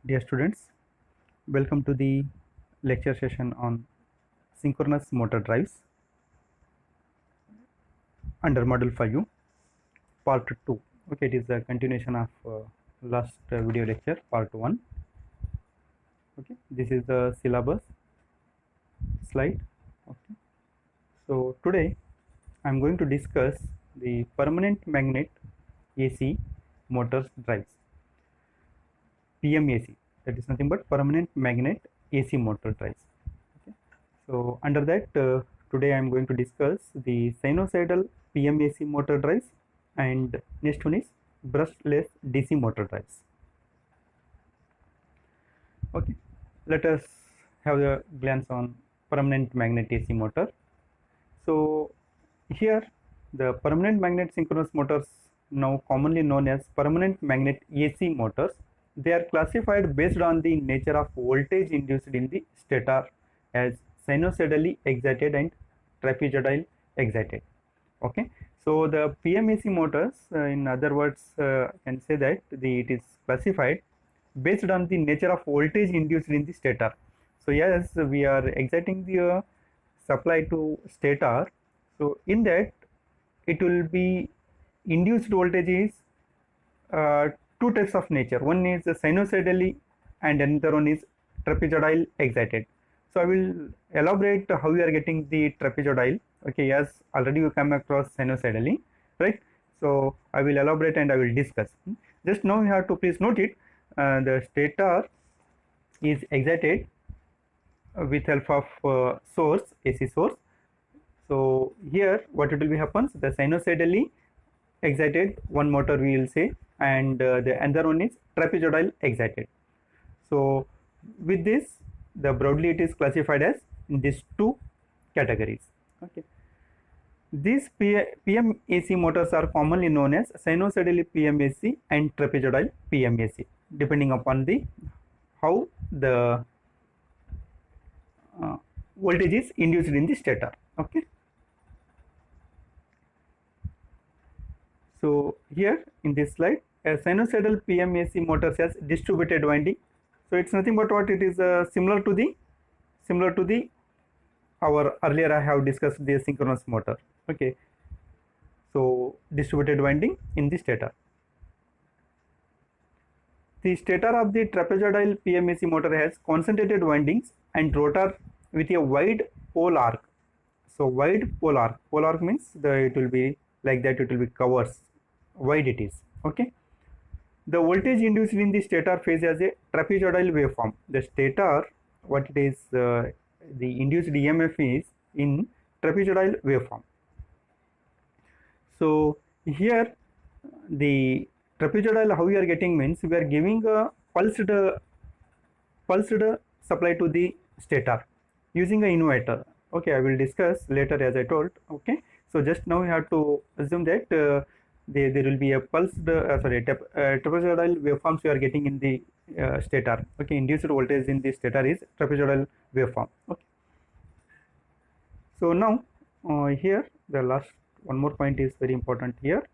Dear students, welcome to the lecture session on synchronous motor drives under module 5 part 2. Okay, it is a continuation of last video lecture part 1. Okay, this is the syllabus slide. Okay, so today I am going to discuss the permanent magnet AC motors drives, PMAC, that is nothing but permanent magnet AC motor drives. Okay. So under that today I am going to discuss the sinusoidal PMAC motor drives, and next one is brushless DC motor drives. Okay, let us have a glance on permanent magnet AC motor. So here the permanent magnet synchronous motors, now commonly known as permanent magnet AC motors, they are classified based on the nature of voltage induced in the stator as sinusoidally excited and trapezoidal excited. Okay, so the PMAC motors, in other words, can say that it is classified based on the nature of voltage induced in the stator. So yes, we are exciting the supply to stator, so in that it will be induced voltage is two types of nature. One is sinusoidally and another one is trapezoidal excited. So I will elaborate how we are getting the trapezoidal. Okay, yes, already you come across sinusoidally, right? So I will elaborate and I will discuss. Just now you have to please note it. The stator is excited with help of source, AC source. So here what it will be happens, the sinusoidally excited one motor we will say, and the another one is trapezoidal excited. So with this, the broadly it is classified as these two categories. Okay, these PMAC motors are commonly known as sinusoidally PMAC and trapezoidal PMAC, depending upon the how the voltage is induced in the stator. Okay, so here in this slide, a sinusoidal PMAC motor has distributed winding. So it's nothing but what it is similar to the our earlier I have discussed the synchronous motor. Okay, so distributed winding in the stator. The stator of the trapezoidal PMAC motor has concentrated windings and rotor with a wide pole arc. So wide pole arc means it will be like that, it will be covers, wide it is. Okay, the voltage induced in the stator phase as a trapezoidal waveform. The stator, what it is, the induced EMF is in trapezoidal waveform. So here the trapezoidal, how we are getting means we are giving a pulsed supply to the stator using an inverter. Okay, I will discuss later as I told. Okay, so just now we have to assume that there will be a pulsed trapezoidal waveforms we are getting in the stator. Okay, induced voltage in the stator is trapezoidal waveform. Okay, so now here the last one more point is very important here.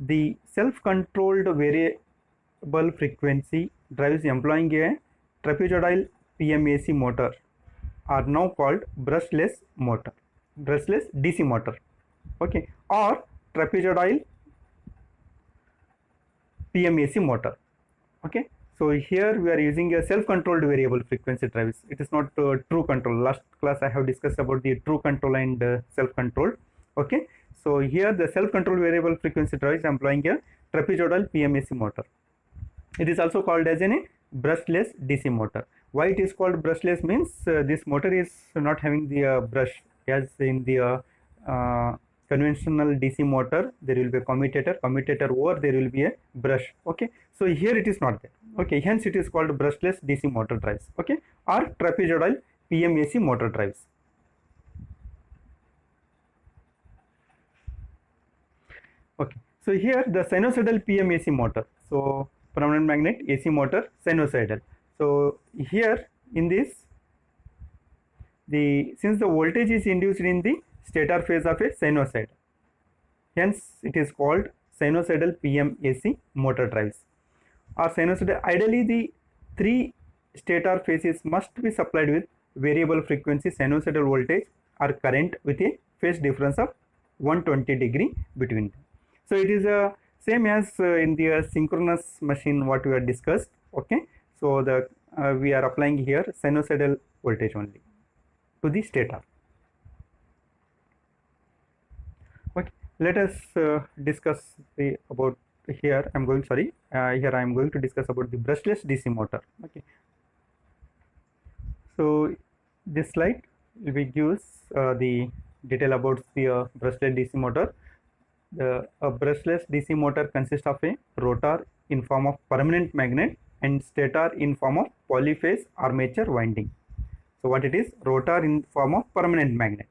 The self-controlled variable frequency drives employing a trapezoidal PMAC motor are now called brushless DC motor. Okay, or trapezoidal PMAC motor. Okay, so here we are using a self-controlled variable frequency drives. It is not true control. Last class I have discussed about the true control and self-controlled. Okay, so here the self-controlled variable frequency drives employing a trapezoidal PMAC motor. It is also called as a brushless DC motor. Why it is called brushless means this motor is not having the brush, as in the conventional DC motor there will be a commutator over there will be a brush. Okay, so here it is not there. Okay, hence it is called brushless DC motor drives. Okay, or trapezoidal PMAC motor drives. Okay, so here the sinusoidal PMAC motor, so permanent magnet AC motor sinusoidal. So here in this, since the voltage is induced in the stator phase of a sinusoid, hence it is called sinusoidal PMAC motor drives. Or sinusoidal, ideally the three stator phases must be supplied with variable frequency sinusoidal voltage or current with a phase difference of 120 degree between them. So it is a same as in the synchronous machine what we have discussed. Okay, so the we are applying here sinusoidal voltage only to the stator. Okay, let us discuss about here. I'm going here I am going to discuss about the brushless DC motor. Okay, so this slide will gives the detail about the brushless DC motor. A brushless DC motor consists of a rotor in form of permanent magnet and stator in form of polyphase armature winding. So what it is? Rotor in form of permanent magnet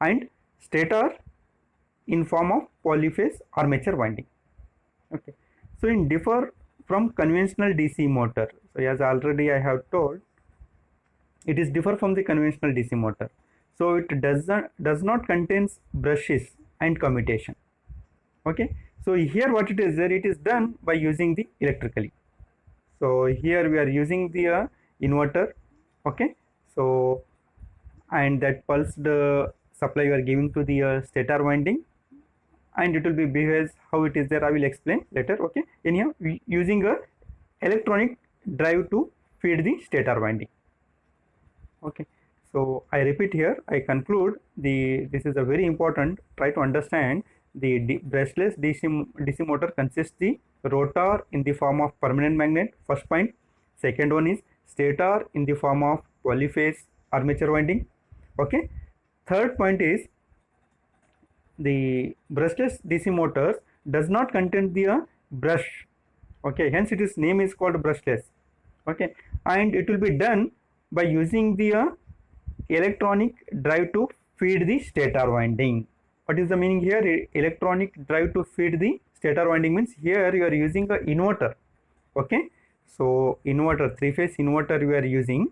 and stator in form of polyphase armature winding. Okay, so in differ from conventional DC motor. So as already I have told, it is differ from the conventional DC motor. So it does not contains brushes and commutation. Okay, so here what it is there, it is done by using the electrically. So here we are using the inverter. Okay, so and that pulsed supply you are giving to the stator winding, and it will be behaves how it is there. I will explain later. Okay, in here using a electronic drive to feed the stator winding. Okay, so I repeat here, I conclude this is a very important. Try to understand the brushless DC motor consists the rotor in the form of permanent magnet, first point. Second one is stator in the form of polyphase armature winding. Okay, third point is the brushless DC motors does not contain the brush. Okay, hence its name is called brushless. Okay, and it will be done by using the electronic drive to feed the stator winding. What is the meaning here? Electronic drive to feed the stator winding means here you are using a inverter. Okay, so inverter, three-phase inverter you are using,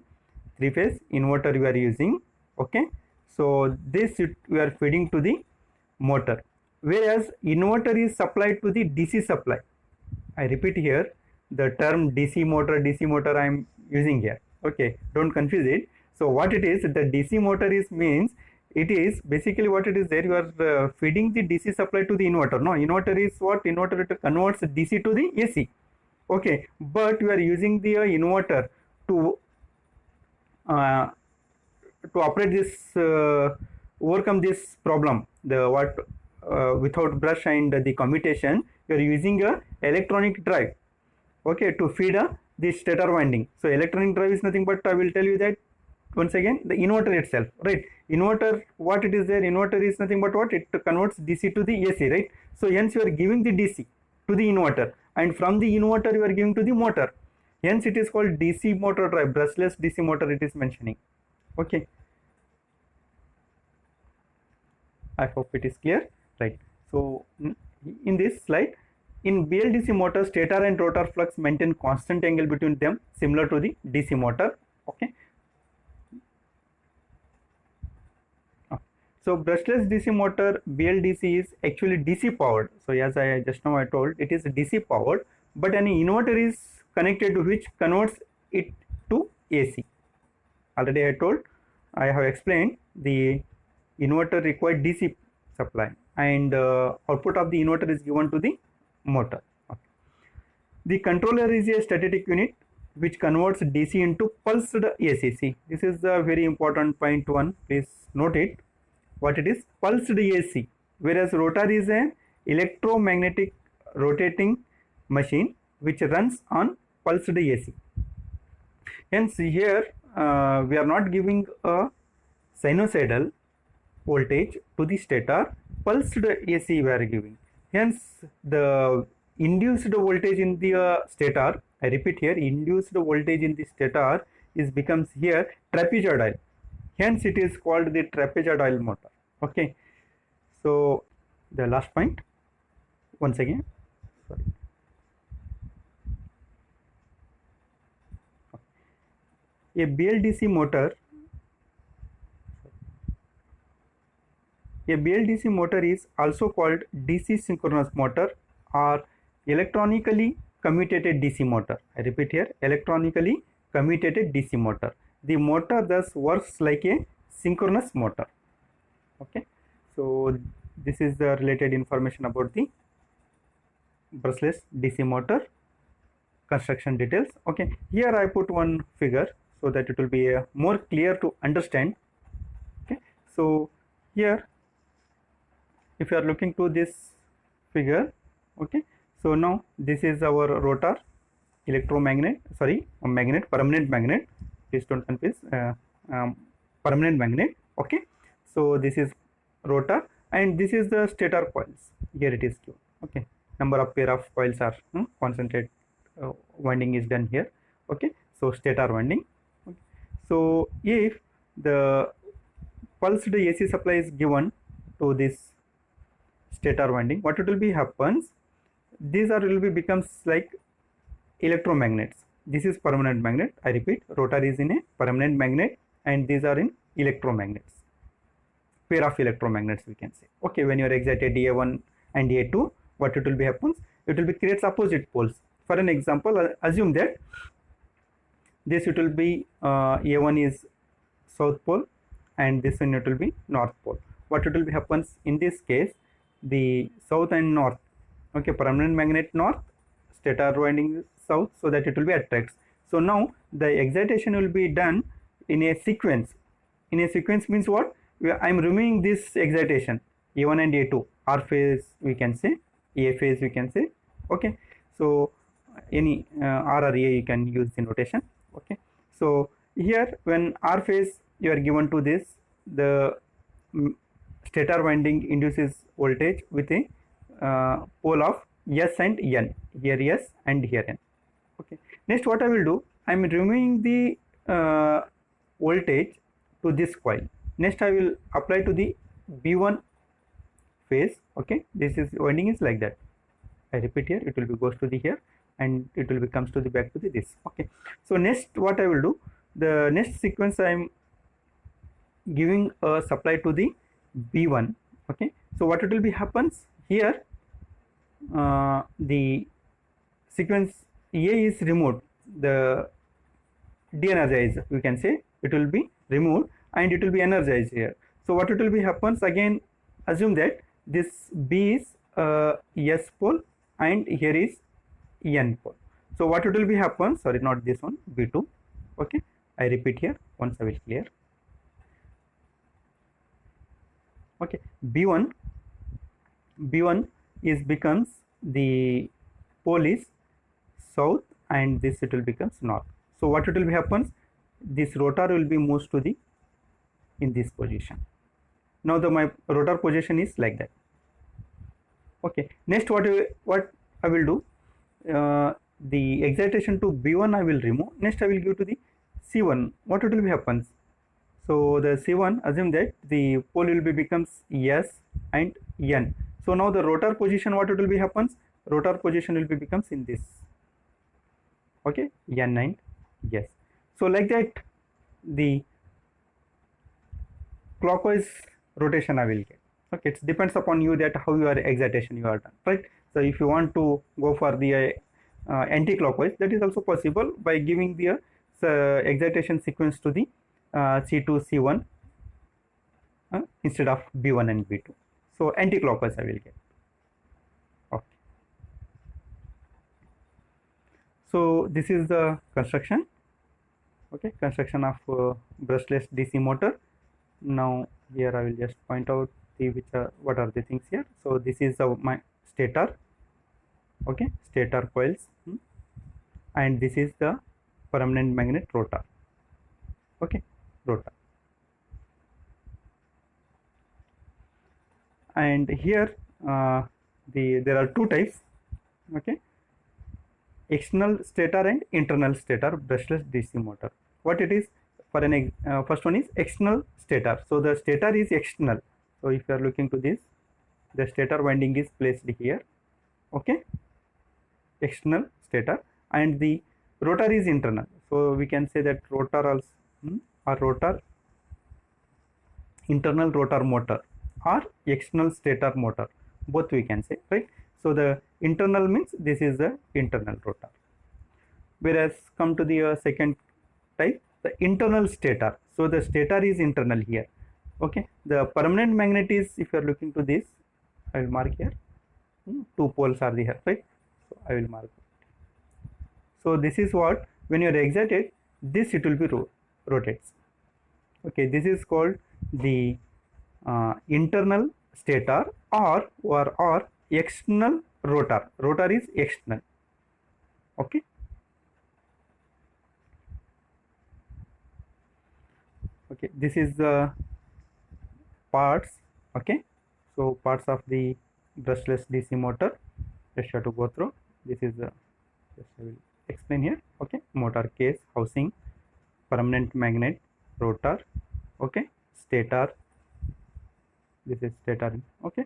okay, so this we are feeding to the motor, whereas inverter is supplied to the DC supply. I repeat here, the term DC motor I am using here. Okay, don't confuse it. So what it is, the DC motor is means it is basically what it is there, you are feeding the DC supply to the inverter. No, inverter is what? Inverter it converts DC to the AC. Okay, but you are using the inverter to operate this, overcome this problem, the what without brush and the commutation, you are using a electronic drive, okay, to feed the stator winding. So electronic drive is nothing but, I will tell you that once again, the inverter itself, right? Inverter, what it is there, inverter is nothing but what? It converts DC to the AC, right? So hence you are giving the DC to the inverter, and from the inverter you are giving to the motor. Hence it is called DC motor drive, brushless DC motor it is mentioning. Okay, I hope it is clear, right? So in this slide, in BLDC motor, stator and rotor flux maintain constant angle between them, similar to the DC motor. Okay, so brushless DC motor BLDC is actually DC powered. So as I just now I told, it is DC powered, but an inverter is connected to which converts it to AC. Already I told, I have explained the inverter required DC supply, and output of the inverter is given to the motor. Okay. The controller is a static unit which converts DC into pulsed AC. See, this is a very important point one. Please note it. What it is? Pulsed AC. Whereas rotor is an electromagnetic rotating machine which runs on pulsed AC. Hence here we are not giving a sinusoidal voltage to the stator, pulsed AC we are giving. Hence the induced voltage in the stator, I repeat here, induced voltage in the stator is becomes here trapezoidal. Hence it is called the trapezoidal motor. Okay, so the last point once again, sorry. A BLDC motor, is also called DC synchronous motor or electronically commutated DC motor. I repeat here, electronically commutated DC motor. The motor thus works like a synchronous motor. Okay, so this is the related information about the brushless DC motor construction details. Okay, here I put one figure so that it will be more clear to understand. Okay, so here if you are looking to this figure, okay, so now this is our rotor electromagnet, sorry, magnet, permanent magnet, please don't confuse, permanent magnet. Okay, so this is rotor and this is the stator coils. Here it is given. Okay, number of pair of coils are concentrated, winding is done here. Okay, so stator winding. Okay. So if the pulsed AC supply is given to this stator winding, what it will be happens, these are will be becomes like electromagnets. This is permanent magnet. I repeat, rotor is in a permanent magnet and these are in electromagnets, pair of electromagnets we can say. Okay, when you are excited A1 and A2, what it will be happens, it will be creates opposite poles. For an example, assume that this it will be A1 is south pole and this one it will be north pole. What it will be happens in this case, the south and north, okay, permanent magnet north, stator winding south, so that it will be attracts. So now the excitation will be done in a sequence. In a sequence means what? I am removing this excitation A1 and A2, R phase we can say, A phase we can say. Okay, so any R or A you can use the notation. Okay, so here when R phase you are given to this, the stator winding induces voltage with a pole of S and N, here S and here N. Okay, next what I will do, I am removing the voltage to this coil. Next I will apply to the B1 phase. Okay, this is winding is like that. I repeat here, it will be goes to the here and it will be comes to the back to the this. Okay, so next what I will do, the next sequence I am giving a supply to the B1. Okay, so what it will be happens here, the sequence A is removed, the de-energized we can say, it will be removed and it will be energized here. So what it will be happens, again assume that this B is S pole and here is N pole. So what it will be happens, sorry, not this one, B2. Okay, I repeat here once I will clear. Okay, B1 is becomes, the pole is south and this it will becomes north. So what it will be happens, this rotor will be moved to the in this position. Now the my rotor position is like that. Okay, next what I will do, the excitation to B1 I will remove. Next I will give to the C1. What it will be happens, so the C1, assume that the pole will be becomes S and N. So now the rotor position, what it will be happens, rotor position will be becomes in this. Okay, N and S. So like that the clockwise rotation I will get. Okay, it depends upon you that how your excitation you are done, right? So if you want to go for the anti-clockwise, that is also possible by giving the excitation sequence to the C2, C1 instead of B1 and B2. So anti-clockwise I will get. Okay. So this is the construction. Okay, construction of brushless DC motor. Now here I will just point out the what are the things here. So this is my stator. Okay, stator coils, and this is the permanent magnet rotor. Okay, rotor. And here there are two types. Okay, external stator and internal stator brushless DC motor. What it is, for an first one is external stator. So the stator is external. So if you are looking to this, the stator winding is placed here. Okay, external stator, and the rotor is internal. So we can say that rotor also or rotor, internal rotor motor or external stator motor, both we can say, right? So the Internal means this is the internal rotor. Whereas come to the second type, the internal stator. So the stator is internal here. Okay, the permanent magnet is, if you are looking to this, I will mark here. Two poles are there, right? So I will mark. So this is what, when you are excited, this it will be rotates. Okay, this is called the internal stator or external rotor. Rotor is external. Okay. Okay, this is the parts. Okay, so parts of the brushless DC motor. Just have to go through. This is the, just I will explain here. Okay, motor case, housing, permanent magnet, rotor. Okay, stator. This is stator. Okay,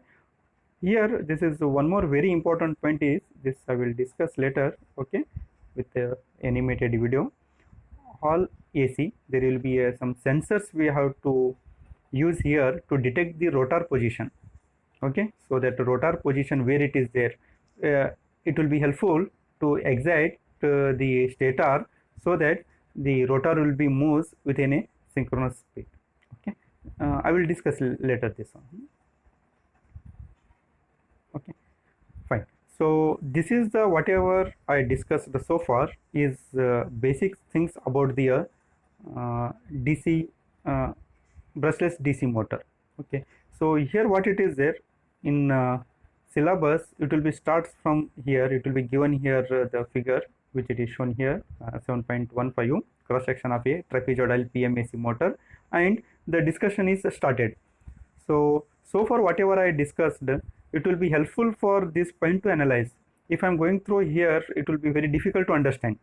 here this is one more very important point is this I will discuss later. Okay, with the animated video. All AC, there will be some sensors we have to use here to detect the rotor position. Okay, so that rotor position where it is there, it will be helpful to excite the stator so that the rotor will be moves within a synchronous speed. Okay, I will discuss later this one. Okay, fine. So this is the whatever I discussed so far is basic things about the DC brushless DC motor. Okay, so here what it is there in syllabus, it will be starts from here. It will be given here the figure which it is shown here, 7.15 cross section of a trapezoidal PMAC motor, and the discussion is started. So far whatever I discussed, it will be helpful for this point to analyze. If I am going through here, it will be very difficult to understand.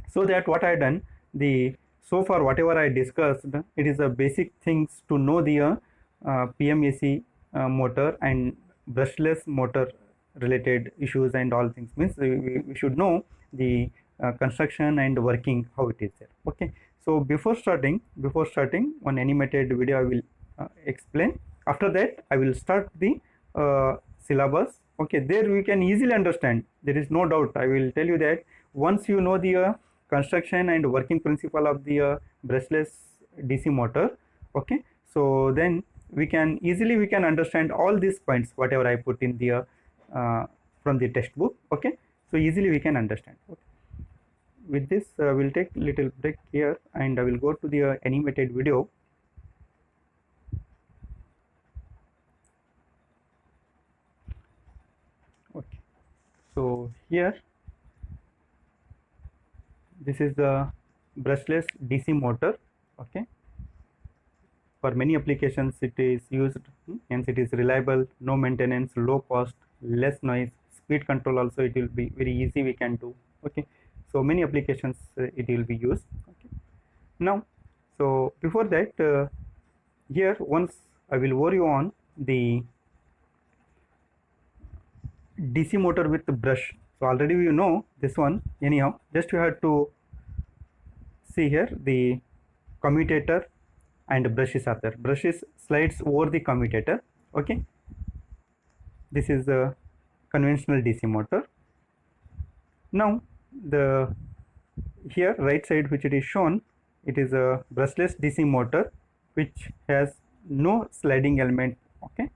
So that what I done, the so far whatever I discussed, it is a basic things to know the PMAC motor and brushless motor related issues and all things. Means we should know the construction and working, how it is there. Okay, so before starting one animated video I will explain. After that I will start the syllabus. Okay, there we can easily understand, there is no doubt. I will tell you that once you know the construction and working principle of the brushless DC motor, okay, so then we can easily understand all these points whatever I put in the from the textbook. Okay, so easily we can understand. Okay. With this we'll take little break here and I will go to the animated video. Okay, so here this is the brushless DC motor. Okay, for many applications it is used, hence it is reliable, no maintenance, low cost, less noise, speed control also it will be very easy we can do. Okay, so many applications it will be used. Okay, now so before that here once I will worry on the DC motor with the brush. So already you know this one, anyhow just you have to see here the commutator and brushes are there. Brushes slides over the commutator. Okay, this is a conventional DC motor. Now the here right side which it is shown, it is a brushless DC motor which has no sliding element. Okay,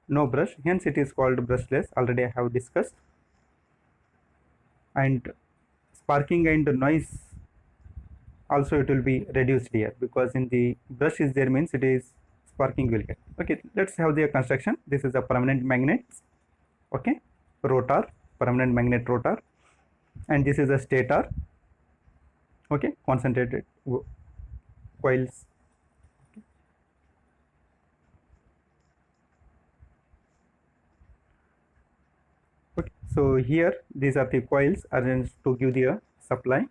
no brush, hence it is called brushless. Already I have discussed. And sparking and noise also it will be reduced here, because in the brush is there means it is sparking will get. Okay, let's have the construction. This is a permanent magnet. Okay, rotor, permanent magnet rotor, and this is a stator. Okay, concentrated coils. Okay, so here these are the coils arranged to give the supply.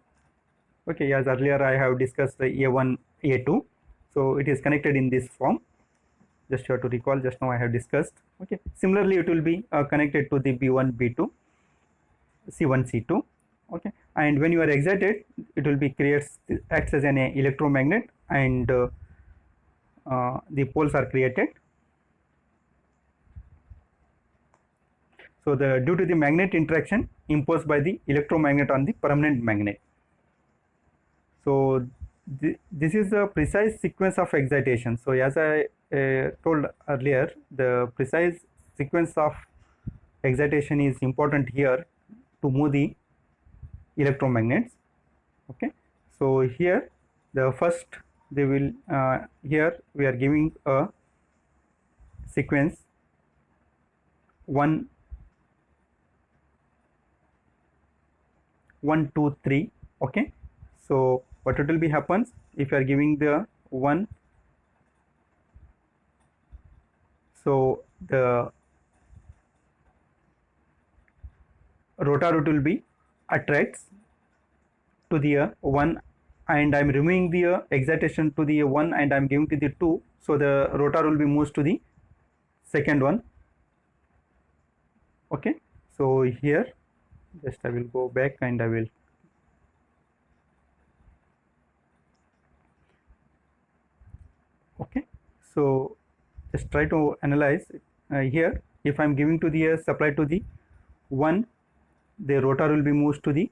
Okay, as earlier I have discussed the A1, A2, so it is connected in this form. Just you have to recall, just now I have discussed. Okay, similarly it will be connected to the B1, B2, C1, C2. Okay, and when you are excited, it will be acts as an electromagnet, and the poles are created. So the due to the magnet interaction imposed by the electromagnet on the permanent magnet. So this is the precise sequence of excitation. So as I told earlier, the precise sequence of excitation is important here to move the electromagnets. Okay, so here the first they will here we are giving a sequence 1 1 2 3. Okay, so what it will be happens if you are giving the 1, so the rotor it will be attracts to the 1, and I am removing the excitation to the 1 and I am giving to the 2, so the rotor will be moved to the second one. Okay, so here just I will go back and I will okay, so just try to analyze here. If I am giving to the supply to the 1, the rotor will be moved to the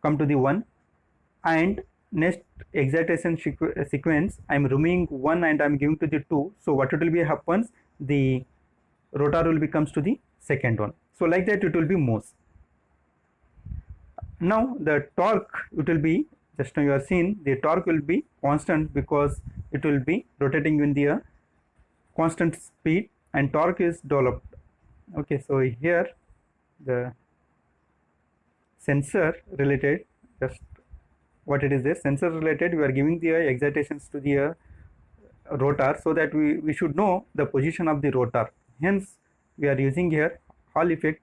come to the 1, and next excitation sequence I am removing 1 and I am giving to the 2, so what it will be happens, the rotor will becomes to the second one. So like that it will be moves. Now the torque it will be, just now you are seeing the torque will be constant because it will be rotating in the constant speed and torque is developed. Okay, so here the sensor related, just what it is there, sensor related, we are giving the excitations to the rotor so that we should know the position of the rotor. Hence we are using here Hall effect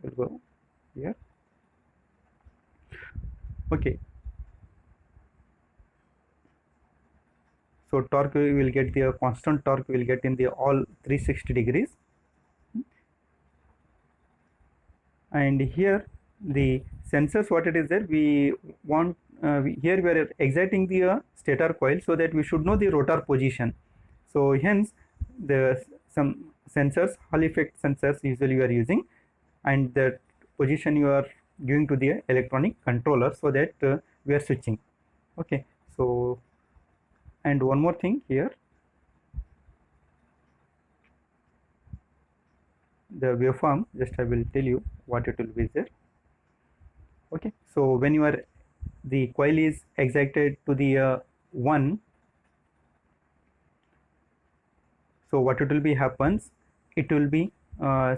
will go here. Okay, so torque we will get the constant torque we will get in the all 360 degrees, and here the sensors what it is there, we want here we are exciting the stator coil so that we should know the rotor position. So hence the some sensors, Hall effect sensors usually you are using, and that position you are giving to the electronic controller so that we are switching. Okay, so and one more thing here, the waveform, just I will tell you what it will be there. Okay, so when you are the coil is excited to the 1, so what it will be happens, it will be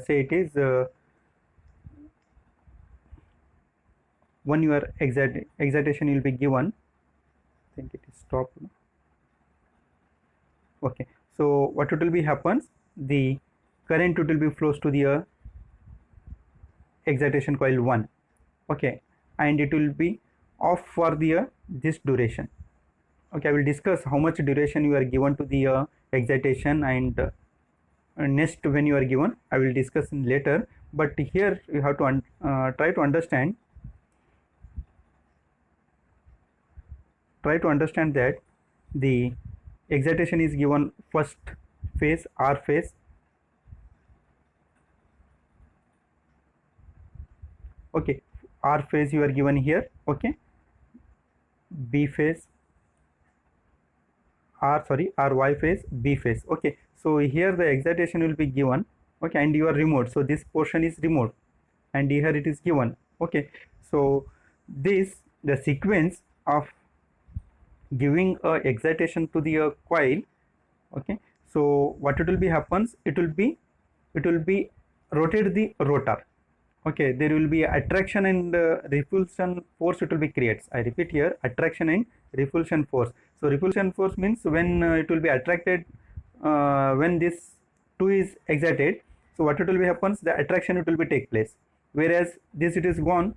say it is when your excitation will be given, I think it is stopped. Okay, so what it will be happens, the current it will be flows to the excitation coil 1. Okay, and it will be off for the this duration. Okay, I will discuss how much duration you are given to the excitation, and next when you are given I will discuss in later, but here you have to try to understand that the excitation is given first phase R phase. Okay, R phase you are given here. Okay, B phase, RY phase, B phase. Okay, so here the excitation will be given. Okay, and you are remote, so this portion is remote, and here it is given. Okay, so this the sequence of giving a excitation to the coil. Okay, so what it will be happens, it will be rotate the rotor. Okay, there will be attraction and repulsion force it will be creates. I repeat here, attraction and repulsion force. So repulsion force means when it will be attracted when this 2 is excited, so what it will be happens, the attraction it will be take place, whereas this it is gone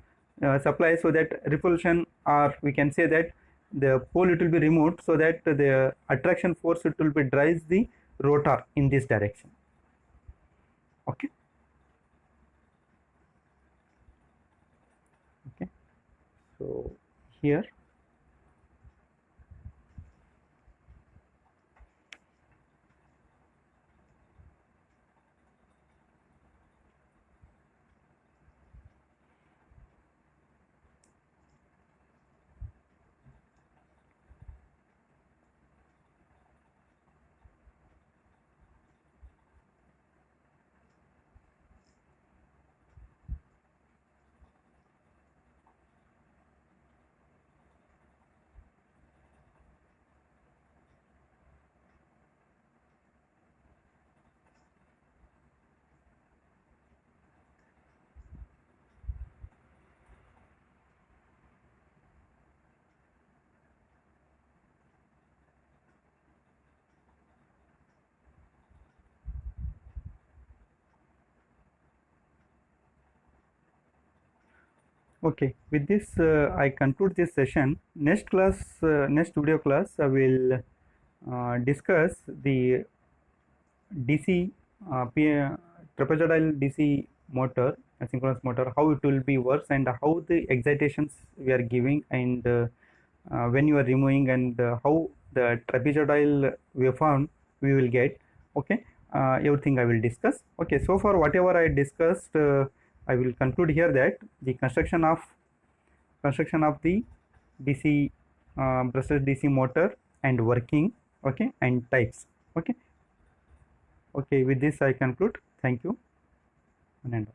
supply, so that repulsion, or we can say that the pole it will be removed, so that the attraction force it will be drives the rotor in this direction. Okay, okay, so here Okay, with this I conclude this session. Next class, next video class, I will discuss the DC trapezoidal DC motor, asynchronous motor, how it will be works and how the excitations we are giving, and when you are removing, and how the trapezoidal waveform we will get. Okay, everything I will discuss. Okay, so far whatever I discussed, I will conclude here that the construction of the DC brushless DC motor and working. Okay, and types. Okay. Okay, with this I conclude. Thank you. And